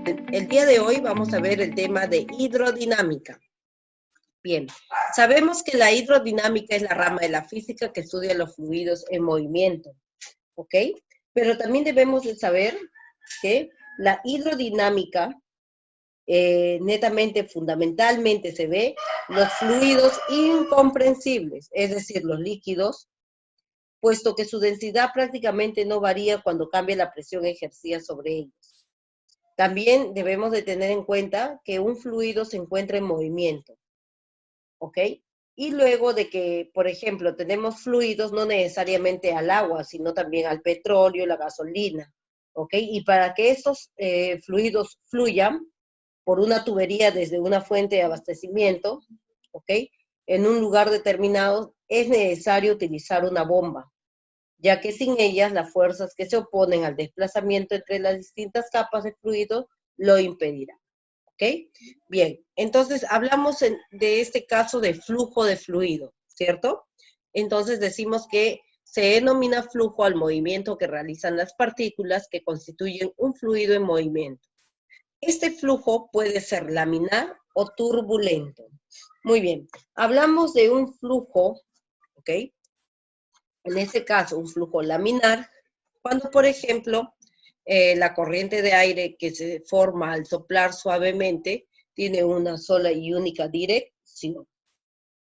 El día de hoy vamos a ver el tema de hidrodinámica. Bien, sabemos que la hidrodinámica es la rama de la física que estudia los fluidos en movimiento, ¿ok? Pero también debemos de saber que la hidrodinámica netamente, fundamentalmente se ve los fluidos incomprensibles, es decir, los líquidos, puesto que su densidad prácticamente no varía cuando cambia la presión ejercida sobre ellos. También debemos de tener en cuenta que un fluido se encuentra en movimiento, ¿ok? Y luego de que, por ejemplo, tenemos fluidos no necesariamente al agua, sino también al petróleo, la gasolina, ¿ok? Y para que estos fluidos fluyan por una tubería desde una fuente de abastecimiento, ¿ok? En un lugar determinado es necesario utilizar una bomba, ya que sin ellas las fuerzas que se oponen al desplazamiento entre las distintas capas de fluido lo impedirán. ¿Ok? Bien, entonces hablamos de este caso de flujo de fluido, ¿cierto? Entonces decimos que se denomina flujo al movimiento que realizan las partículas que constituyen un fluido en movimiento. Este flujo puede ser laminar o turbulento. Muy bien, hablamos de un flujo, ¿ok? En este caso, un flujo laminar, cuando, por ejemplo, la corriente de aire que se forma al soplar suavemente tiene una sola y única dirección.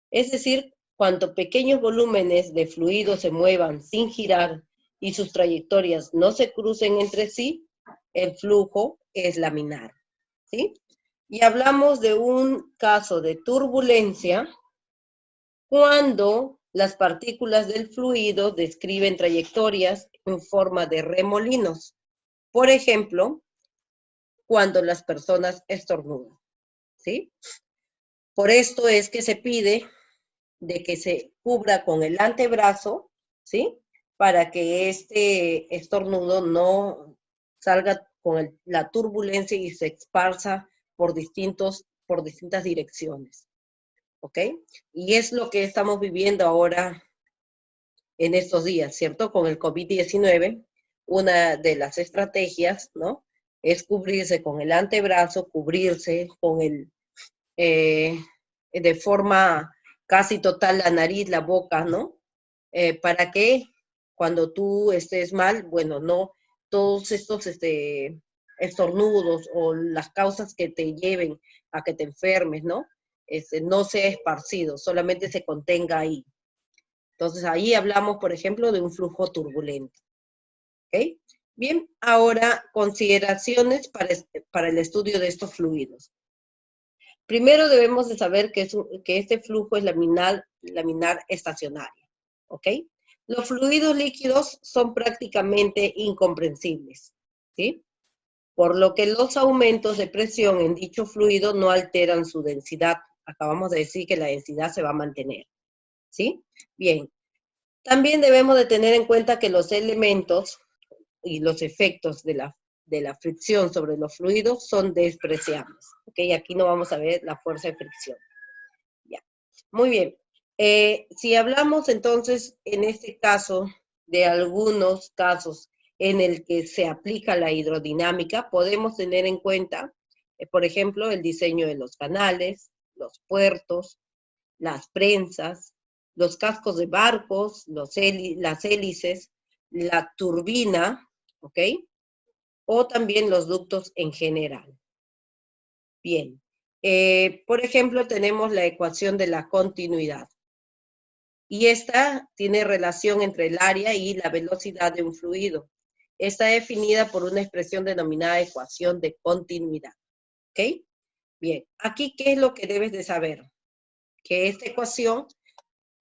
Es decir, cuanto pequeños volúmenes de fluido se muevan sin girar y sus trayectorias no se crucen entre sí, el flujo es laminar, ¿sí? Y hablamos de un caso de turbulencia cuando las partículas del fluido describen trayectorias en forma de remolinos. Por ejemplo, cuando las personas estornudan, ¿sí? Por esto es que se pide de que se cubra con el antebrazo, ¿sí? Para que este estornudo no salga con la turbulencia y se esparza por distintas direcciones, ¿ok? Y es lo que estamos viviendo ahora en estos días, ¿cierto? Con el COVID-19, una de las estrategias, ¿no? Es cubrirse con el antebrazo, cubrirse con de forma casi total la nariz, la boca, ¿no? Para que cuando tú estés mal, bueno, no todos estos estornudos o las causas que te lleven a que te enfermes, ¿no? No sea esparcido, solamente se contenga ahí. Entonces ahí hablamos, por ejemplo, de un flujo turbulento. ¿Ok? Bien, ahora consideraciones para el estudio de estos fluidos. Primero debemos de saber que este flujo es laminar estacionario. ¿Ok? Los fluidos líquidos son prácticamente incomprensibles. ¿Sí? Por lo que los aumentos de presión en dicho fluido no alteran su densidad. Acabamos de decir que la densidad se va a mantener. ¿Sí? Bien. También debemos de tener en cuenta que los elementos y los efectos de la fricción sobre los fluidos son despreciables. ¿Ok? Aquí no vamos a ver la fuerza de fricción. Ya. Muy bien. Si hablamos entonces, en este caso, de algunos casos en el que se aplica la hidrodinámica, podemos tener en cuenta, por ejemplo, el diseño de los canales, los puertos, las prensas, los cascos de barcos, las hélices, la turbina, ¿ok? O también los ductos en general. Bien. Por ejemplo, tenemos la ecuación de la continuidad. Y esta tiene relación entre el área y la velocidad de un fluido. Está definida por una expresión denominada ecuación de continuidad. ¿Ok? Bien. Aquí, ¿qué es lo que debes de saber? Que esta ecuación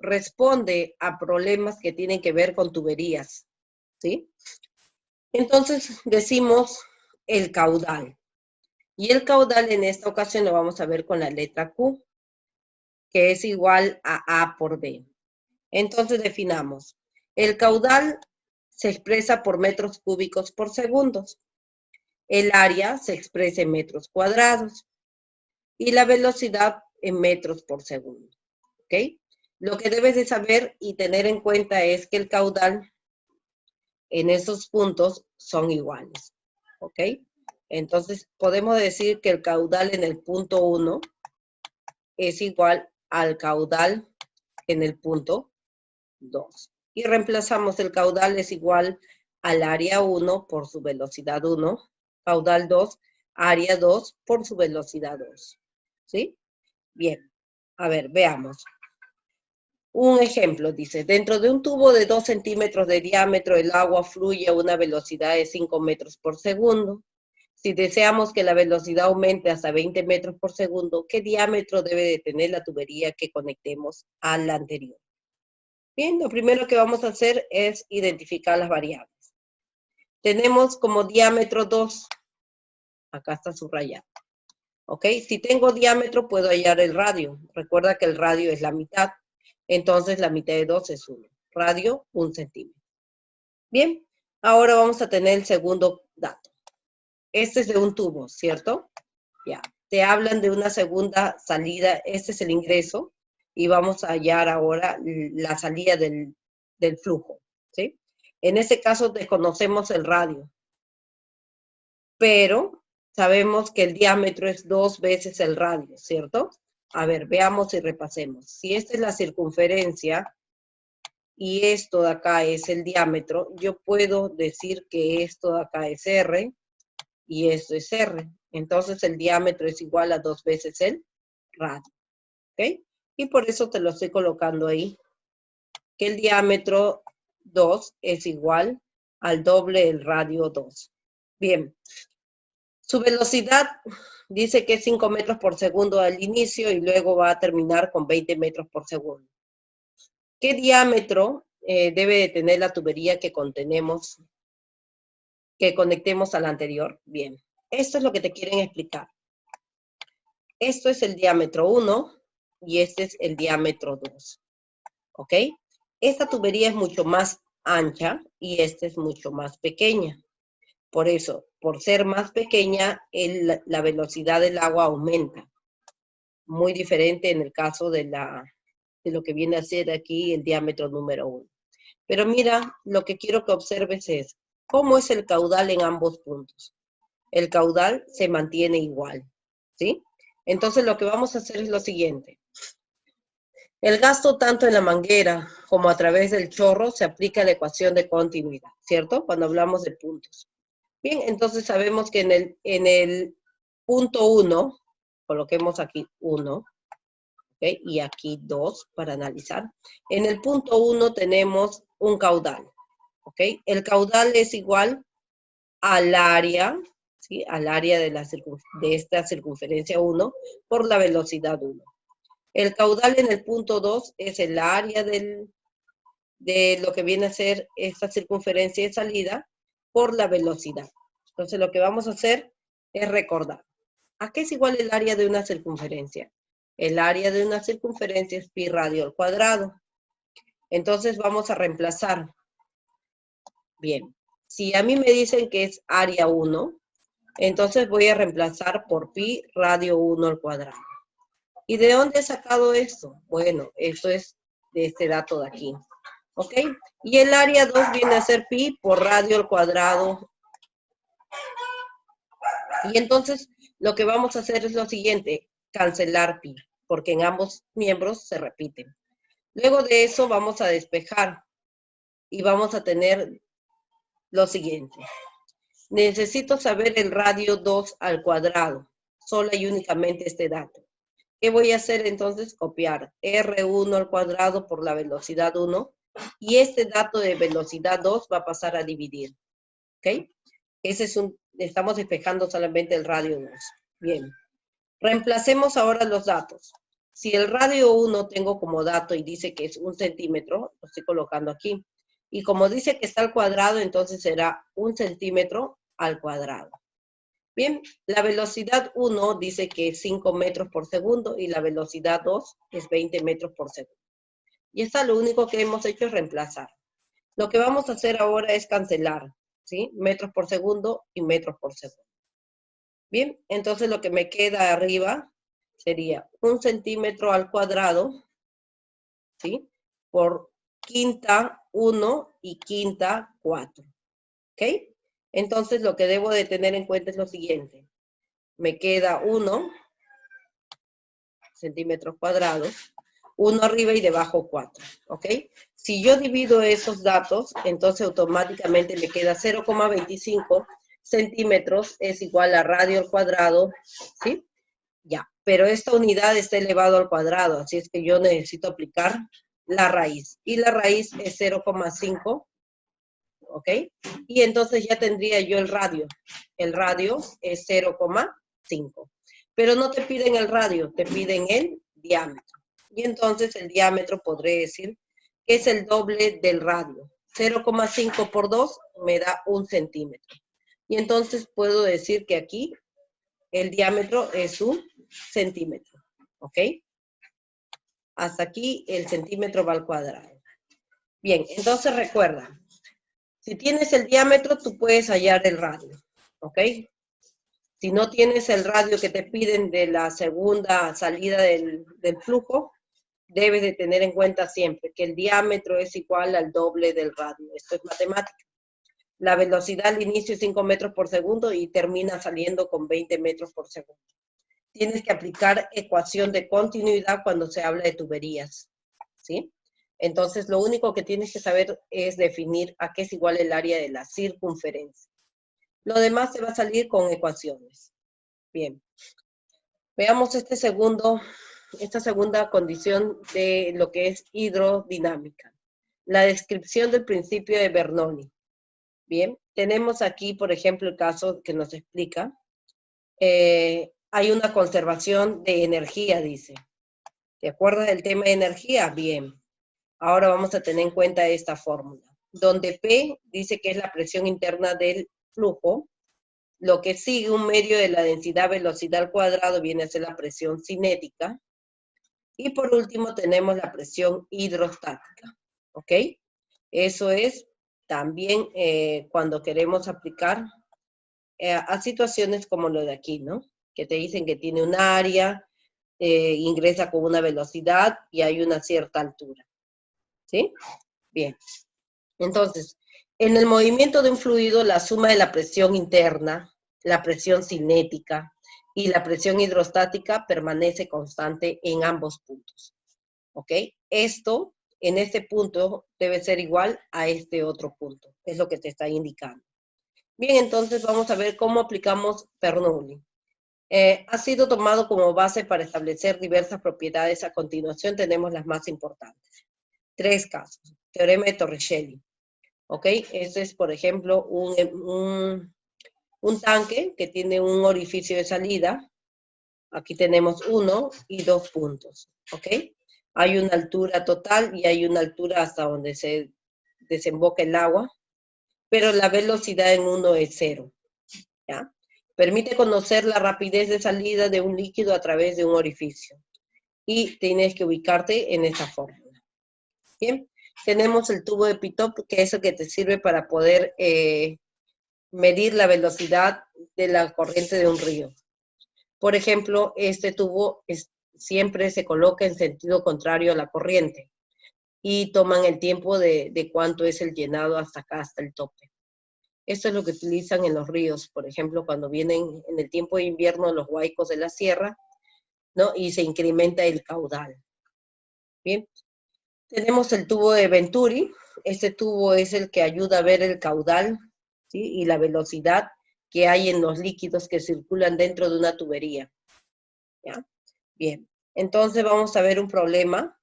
responde a problemas que tienen que ver con tuberías, ¿sí? Entonces decimos el caudal. Y el caudal en esta ocasión lo vamos a ver con la letra Q, que es igual a A por B. Entonces definamos. El caudal se expresa por metros cúbicos por segundos. El área se expresa en metros cuadrados. Y la velocidad en metros por segundo. ¿Ok? Lo que debes de saber y tener en cuenta es que el caudal en esos puntos son iguales. ¿Ok? Entonces, podemos decir que el caudal en el punto 1 es igual al caudal en el punto 2. Y reemplazamos el caudal es igual al área 1 por su velocidad 1, caudal 2, área 2 por su velocidad 2. ¿Sí? Bien. A ver, veamos. Un ejemplo, dice, dentro de un tubo de 2 centímetros de diámetro, el agua fluye a una velocidad de 5 metros por segundo. Si deseamos que la velocidad aumente hasta 20 metros por segundo, ¿qué diámetro debe de tener la tubería que conectemos a la anterior? Bien, lo primero que vamos a hacer es identificar las variables. Tenemos como diámetro 2. Acá está subrayado. ¿Ok? Si tengo diámetro, puedo hallar el radio. Recuerda que el radio es la mitad. Entonces, la mitad de 2 es 1. Radio, 1 centímetro. Bien, ahora vamos a tener el segundo dato. Este es de un tubo, ¿cierto? Ya. Te hablan de una segunda salida. Este es el ingreso. Y vamos a hallar ahora la salida del flujo, ¿sí? En este caso desconocemos el radio. Pero sabemos que el diámetro es 2 veces el radio, ¿cierto? A ver, veamos y repasemos. Si esta es la circunferencia y esto de acá es el diámetro, yo puedo decir que esto de acá es R y esto es R. Entonces el diámetro es igual a 2 veces el radio, ¿ok? Y por eso te lo estoy colocando ahí, que el diámetro 2 es igual al doble del radio 2. Bien. Su velocidad dice que es 5 metros por segundo al inicio y luego va a terminar con 20 metros por segundo. ¿Qué diámetro debe de tener la tubería que conectemos a la anterior? Bien, esto es lo que te quieren explicar. Esto es el diámetro 1 y este es el diámetro 2. ¿Ok? Esta tubería es mucho más ancha y esta es mucho más pequeña. Por eso, por ser más pequeña, la velocidad del agua aumenta. Muy diferente en el caso de lo que viene a ser aquí el diámetro número 1. Pero mira, lo que quiero que observes es cómo es el caudal en ambos puntos. El caudal se mantiene igual, ¿sí? Entonces lo que vamos a hacer es lo siguiente. El gasto tanto en la manguera como a través del chorro se aplica a la ecuación de continuidad, ¿cierto? Cuando hablamos de puntos. Bien, entonces sabemos que en el punto 1, coloquemos aquí 1, ¿okay? Y aquí 2 para analizar. En el punto 1 tenemos un caudal, ¿ok? El caudal es igual al área, ¿sí? Al área de esta circunferencia 1 por la velocidad 1. El caudal en el punto 2 es el área de lo que viene a ser esta circunferencia de salida por la velocidad. Entonces lo que vamos a hacer es recordar. ¿A qué es igual el área de una circunferencia? El área de una circunferencia es pi radio al cuadrado. Entonces vamos a reemplazar. Bien, si a mí me dicen que es área 1, entonces voy a reemplazar por pi radio 1 al cuadrado. ¿Y de dónde he sacado esto? Bueno, esto es de este dato de aquí. ¿Ok? Y el área 2 viene a ser pi por radio al cuadrado. Y entonces lo que vamos a hacer es lo siguiente, cancelar pi, porque en ambos miembros se repiten. Luego de eso vamos a despejar y vamos a tener lo siguiente. Necesito saber el radio 2 al cuadrado, sola y únicamente este dato. ¿Qué voy a hacer entonces? Copiar R1 al cuadrado por la velocidad 1 y este dato de velocidad 2 va a pasar a dividir. ¿Ok? Estamos despejando solamente el radio 2. Bien. Reemplacemos ahora los datos. Si el radio 1 tengo como dato y dice que es 1 centímetro, lo estoy colocando aquí. Y como dice que está al cuadrado, entonces será 1 centímetro al cuadrado. Bien, la velocidad 1 dice que es 5 metros por segundo y la velocidad 2 es 20 metros por segundo. Y esta lo único que hemos hecho es reemplazar. Lo que vamos a hacer ahora es cancelar, ¿sí? Metros por segundo y metros por segundo. Bien, entonces lo que me queda arriba sería 1 centímetro al cuadrado, ¿sí? Por quinta 1 y quinta 4. ¿Ok? Entonces, lo que debo de tener en cuenta es lo siguiente. Me queda 1 centímetros cuadrados, 1 arriba y debajo 4, ¿ok? Si yo divido esos datos, entonces automáticamente me queda 0,25 centímetros es igual a radio al cuadrado, ¿sí? Ya, pero esta unidad está elevado al cuadrado, así es que yo necesito aplicar la raíz. Y la raíz es 0,5, ¿ok? Y entonces ya tendría yo el radio. El radio es 0,5. Pero no te piden el radio, te piden el diámetro. Y entonces el diámetro podré decir que es el doble del radio. 0,5 por 2 me da 1 centímetro. Y entonces puedo decir que aquí el diámetro es 1 centímetro. ¿Ok? Hasta aquí el centímetro va al cuadrado. Bien, entonces recuerda, si tienes el diámetro, tú puedes hallar el radio, ¿ok? Si no tienes el radio que te piden de la segunda salida del flujo, debes de tener en cuenta siempre que el diámetro es igual al doble del radio. Esto es matemática. La velocidad al inicio es 5 metros por segundo y termina saliendo con 20 metros por segundo. Tienes que aplicar ecuación de continuidad cuando se habla de tuberías, ¿sí? Entonces, lo único que tienes que saber es definir a qué es igual el área de la circunferencia. Lo demás se va a salir con ecuaciones. Bien. Veamos esta segunda condición de lo que es hidrodinámica. La descripción del principio de Bernoulli. Bien, tenemos aquí, por ejemplo, el caso que nos explica. Hay una conservación de energía, dice. ¿Te acuerdas del tema de energía? Bien. Ahora vamos a tener en cuenta esta fórmula, donde P dice que es la presión interna del flujo, lo que sigue un medio de la densidad velocidad al cuadrado viene a ser la presión cinética, y por último tenemos la presión hidrostática, ¿ok? Eso es también cuando queremos aplicar a situaciones como lo de aquí, ¿no? Que te dicen que tiene un área, ingresa con una velocidad y hay una cierta altura. ¿Sí? Bien. Entonces, en el movimiento de un fluido, la suma de la presión interna, la presión cinética y la presión hidrostática permanece constante en ambos puntos. ¿Ok? Esto, en este punto, debe ser igual a este otro punto. Es lo que te está indicando. Bien, entonces vamos a ver cómo aplicamos Bernoulli. Ha sido tomado como base para establecer diversas propiedades. A continuación tenemos las más importantes. 3 casos. Teorema de Torricelli. ¿Ok? Este es, por ejemplo, un tanque que tiene un orificio de salida. Aquí tenemos 1 y 2 puntos. ¿Ok? Hay una altura total y hay una altura hasta donde se desemboca el agua, pero la velocidad en 1 es 0. ¿Ya? Permite conocer la rapidez de salida de un líquido a través de un orificio. Y tienes que ubicarte en esta fórmula. Bien, tenemos el tubo de Pitop, que es el que te sirve para poder medir la velocidad de la corriente de un río. Por ejemplo, este tubo siempre se coloca en sentido contrario a la corriente y toman el tiempo de cuánto es el llenado hasta acá, hasta el tope. Esto es lo que utilizan en los ríos, por ejemplo, cuando vienen en el tiempo de invierno los huaicos de la sierra, ¿no? Y se incrementa el caudal. Bien. Tenemos el tubo de Venturi. Este tubo es el que ayuda a ver el caudal, ¿sí? Y la velocidad que hay en los líquidos que circulan dentro de una tubería. ¿Ya? Bien. Entonces vamos a ver un problema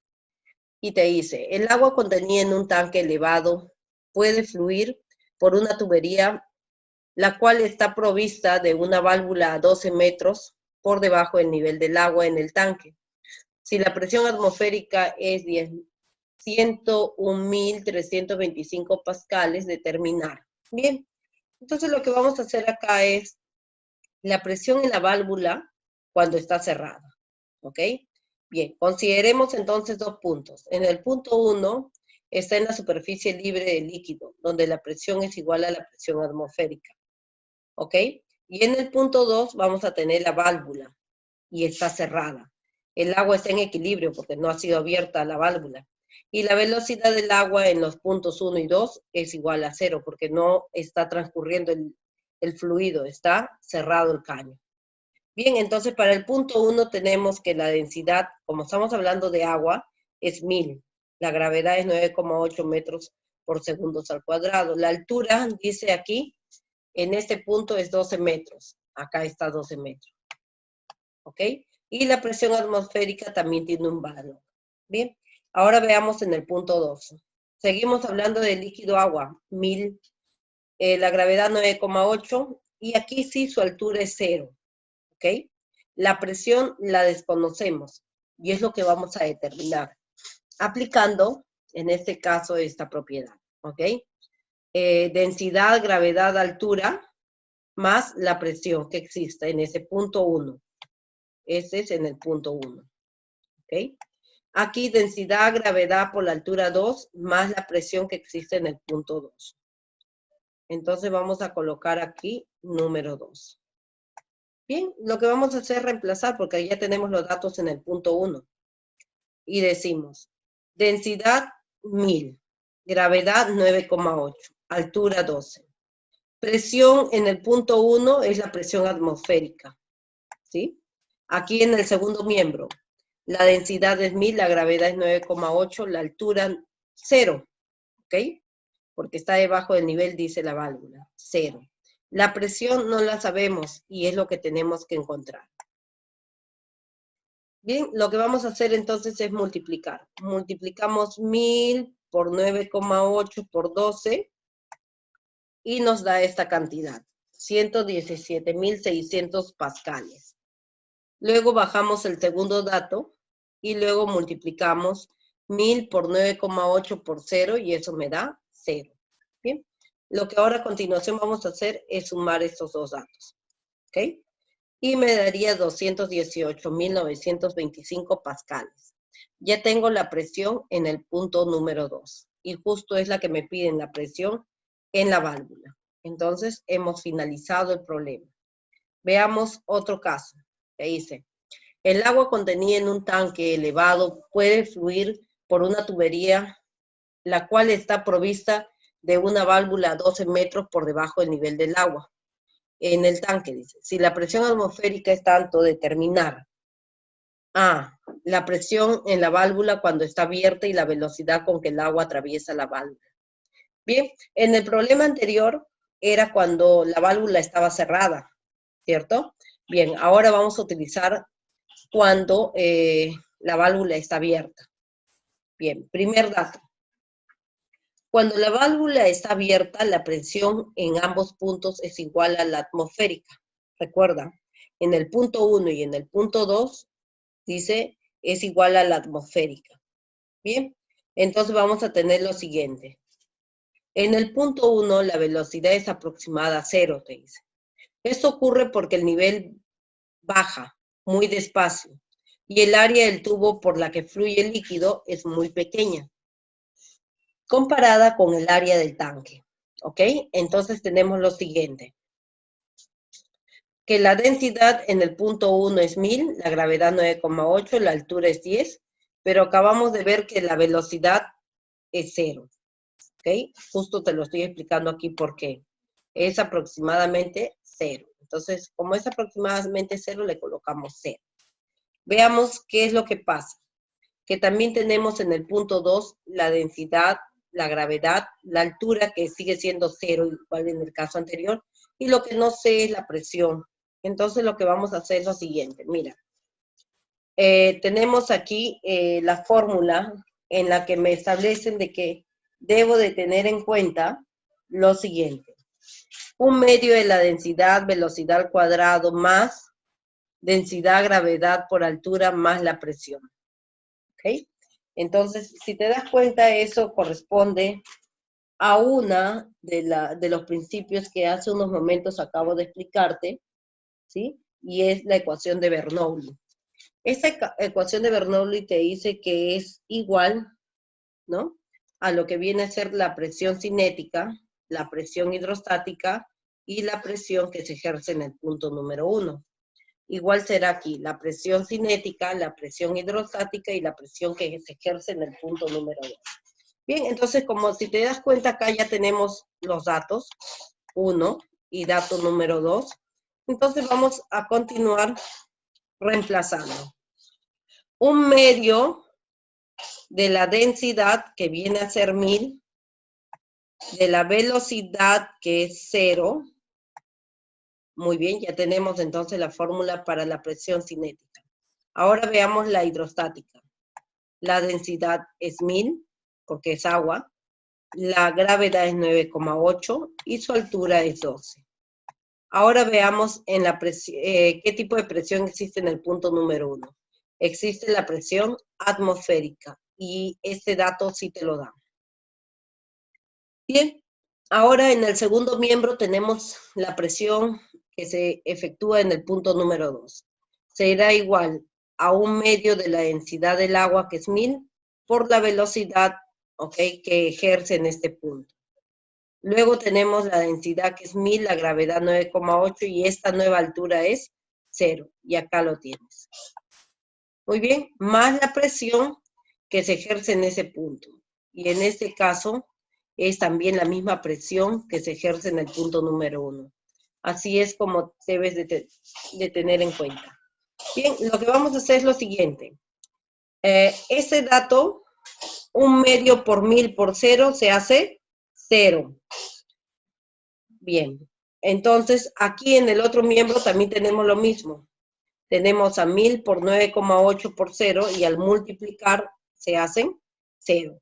y te dice, el agua contenida en un tanque elevado puede fluir por una tubería la cual está provista de una válvula a 12 metros por debajo del nivel del agua en el tanque. Si la presión atmosférica es 101.325 pascales, determinar. Bien, entonces lo que vamos a hacer acá es la presión en la válvula cuando está cerrada. ¿Ok? Bien, consideremos entonces 2 puntos. En el punto 1 está en la superficie libre del líquido, donde la presión es igual a la presión atmosférica. ¿Ok? Y en el punto 2 vamos a tener la válvula y está cerrada. El agua está en equilibrio porque no ha sido abierta la válvula. Y la velocidad del agua en los puntos 1 y 2 es igual a 0 porque no está transcurriendo el fluido, está cerrado el caño. Bien, entonces para el punto 1 tenemos que la densidad, como estamos hablando de agua, es 1000. La gravedad es 9,8 metros por segundos al cuadrado. La altura, dice aquí, en este punto es 12 metros. Acá está 12 metros. ¿Ok? Y la presión atmosférica también tiene un valor. Bien, ahora veamos en el punto 2. Seguimos hablando del líquido agua, 1000. La gravedad 9,8. Y aquí sí su altura es 0. ¿Ok? La presión la desconocemos y es lo que vamos a determinar aplicando, en este caso, esta propiedad. ¿Ok? Densidad, gravedad, altura, más la presión que existe en ese punto 1. Ese es en el punto 1. ¿Ok? Aquí densidad, gravedad por la altura 2, más la presión que existe en el punto 2. Entonces vamos a colocar aquí número 2. Bien, lo que vamos a hacer es reemplazar, porque ya tenemos los datos en el punto 1. Y decimos, densidad 1000, gravedad 9,8, altura 12. Presión en el punto 1 es la presión atmosférica, ¿sí? Aquí en el segundo miembro, la densidad es 1000, la gravedad es 9,8, la altura 0, ¿ok? Porque está debajo del nivel, dice la válvula, 0. La presión no la sabemos y es lo que tenemos que encontrar. Bien, lo que vamos a hacer entonces es multiplicar. Multiplicamos 1000 por 9,8 por 12 y nos da esta cantidad, 117.600 pascales. Luego bajamos el segundo dato y luego multiplicamos 1000 por 9,8 por 0 y eso me da 0. Bien, lo que ahora a continuación vamos a hacer es sumar estos dos datos. ¿Ok? Y me daría 218.925 pascales. Ya tengo la presión en el punto número 2 y justo es la que me piden la presión en la válvula. Entonces hemos finalizado el problema. Veamos otro caso. Que dice, el agua contenida en un tanque elevado puede fluir por una tubería la cual está provista de una válvula a 12 metros por debajo del nivel del agua. En el tanque, dice, si la presión atmosférica es tanto, determinar la presión en la válvula cuando está abierta y la velocidad con que el agua atraviesa la válvula. Bien, en el problema anterior era cuando la válvula estaba cerrada, ¿cierto? Bien, ahora vamos a utilizar cuando la válvula está abierta. Bien, primer dato. Cuando la válvula está abierta, la presión en ambos puntos es igual a la atmosférica. Recuerda, en el punto 1 y en el punto 2, dice, es igual a la atmosférica. Bien, entonces vamos a tener lo siguiente. En el punto 1, la velocidad es aproximada a 0, te dice. Esto ocurre porque el nivel baja muy despacio y el área del tubo por la que fluye el líquido es muy pequeña, comparada con el área del tanque. ¿Ok? Entonces tenemos lo siguiente. Que la densidad en el punto 1 es 1000, la gravedad 9,8, la altura es 10, pero acabamos de ver que la velocidad es 0. ¿Ok? Justo te lo estoy explicando aquí porque es aproximadamente 0. Entonces, como es aproximadamente 0, le colocamos 0. Veamos qué es lo que pasa. Que también tenemos en el punto 2 la densidad, la gravedad, la altura, que sigue siendo 0, igual en el caso anterior, y lo que no sé es la presión. Entonces lo que vamos a hacer es lo siguiente, mira. Tenemos aquí la fórmula en la que me establecen de que debo de tener en cuenta lo siguiente. Un medio de la densidad, velocidad al cuadrado, más densidad, gravedad por altura, más la presión. ¿Ok? Entonces, si te das cuenta, eso corresponde a una de los principios que hace unos momentos acabo de explicarte, ¿sí? Y es la ecuación de Bernoulli. Esta ecuación de Bernoulli te dice que es igual, ¿no?, a lo que viene a ser la presión cinética, la presión hidrostática y la presión que se ejerce en el punto número 1. Igual será aquí, la presión cinética, la presión hidrostática y la presión que se ejerce en el punto número 2. Bien, entonces como si te das cuenta acá ya tenemos los datos, 1 y dato número 2. Entonces vamos a continuar reemplazando. Un medio de la densidad, que viene a ser 1000, de la velocidad, que es 0. Muy bien, ya tenemos entonces la fórmula para la presión cinética. Ahora veamos la hidrostática. La densidad es 1000, porque es agua. La gravedad es 9,8 y su altura es 12. Ahora veamos en la qué tipo de presión existe en el punto número 1. Existe la presión atmosférica y este dato sí te lo dan. Bien, ahora en el segundo miembro tenemos la presión que se efectúa en el punto número 2. Será igual a un medio de la densidad del agua, que es 1000, por la velocidad, ¿ok?, que ejerce en este punto. Luego tenemos la densidad, que es 1000, la gravedad 9,8 y esta nueva altura es 0. Y acá lo tienes. Muy bien, más la presión que se ejerce en ese punto. Y en este caso es también la misma presión que se ejerce en el punto número 1. Así es como debes de tener en cuenta. Bien, lo que vamos a hacer es lo siguiente. Ese dato, un medio por 1000 por 0 se hace 0. Bien, entonces aquí en el otro miembro también tenemos lo mismo. Tenemos a 1000 por 9,8 por 0 y al multiplicar se hacen 0.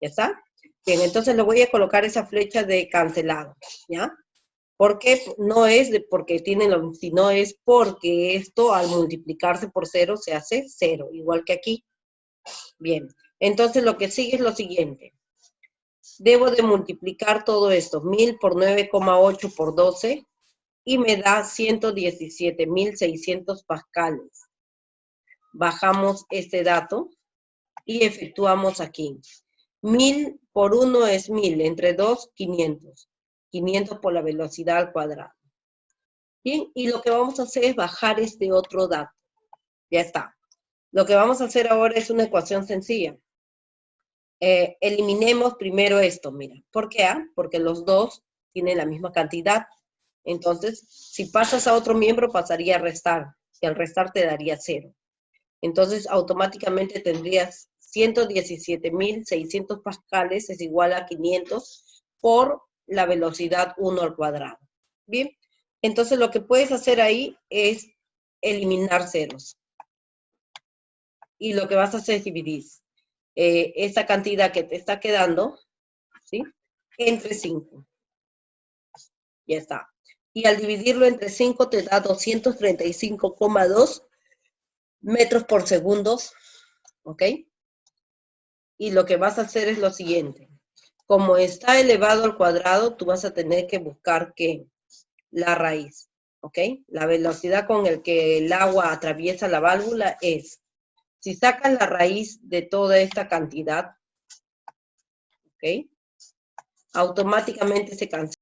¿Ya está? Bien, entonces le voy a colocar esa flecha de cancelado, ¿ya? Porque no es porque tienen lo, sino es porque esto al multiplicarse por 0 se hace 0, igual que aquí. Bien, entonces lo que sigue es lo siguiente. Debo de multiplicar todo esto, 1000 por 9,8 por 12, y me da 117.600 pascales. Bajamos este dato y efectuamos aquí. 1000 por 1 es 1000, entre 2, 500. 500 por la velocidad al cuadrado. Bien, y lo que vamos a hacer es bajar este otro dato. Ya está. Lo que vamos a hacer ahora es una ecuación sencilla. Eliminemos primero esto, mira. ¿Por qué? Porque los dos tienen la misma cantidad. Entonces, si pasas a otro miembro, pasaría a restar. Y al restar te daría 0. Entonces, automáticamente tendrías 117.600 pascales es igual a 500 por la velocidad 1 al cuadrado. Bien, entonces lo que puedes hacer ahí es eliminar ceros. Y lo que vas a hacer es dividir esa cantidad que te está quedando, ¿sí?, entre 5. Ya está. Y al dividirlo entre 5 te da 235,2 metros por segundo, ¿ok? Y lo que vas a hacer es lo siguiente. Como está elevado al cuadrado, tú vas a tener que buscar ¿qué? La raíz, ¿ok? La velocidad con la que el agua atraviesa la válvula es, si sacas la raíz de toda esta cantidad, ¿ok?, automáticamente se cancela.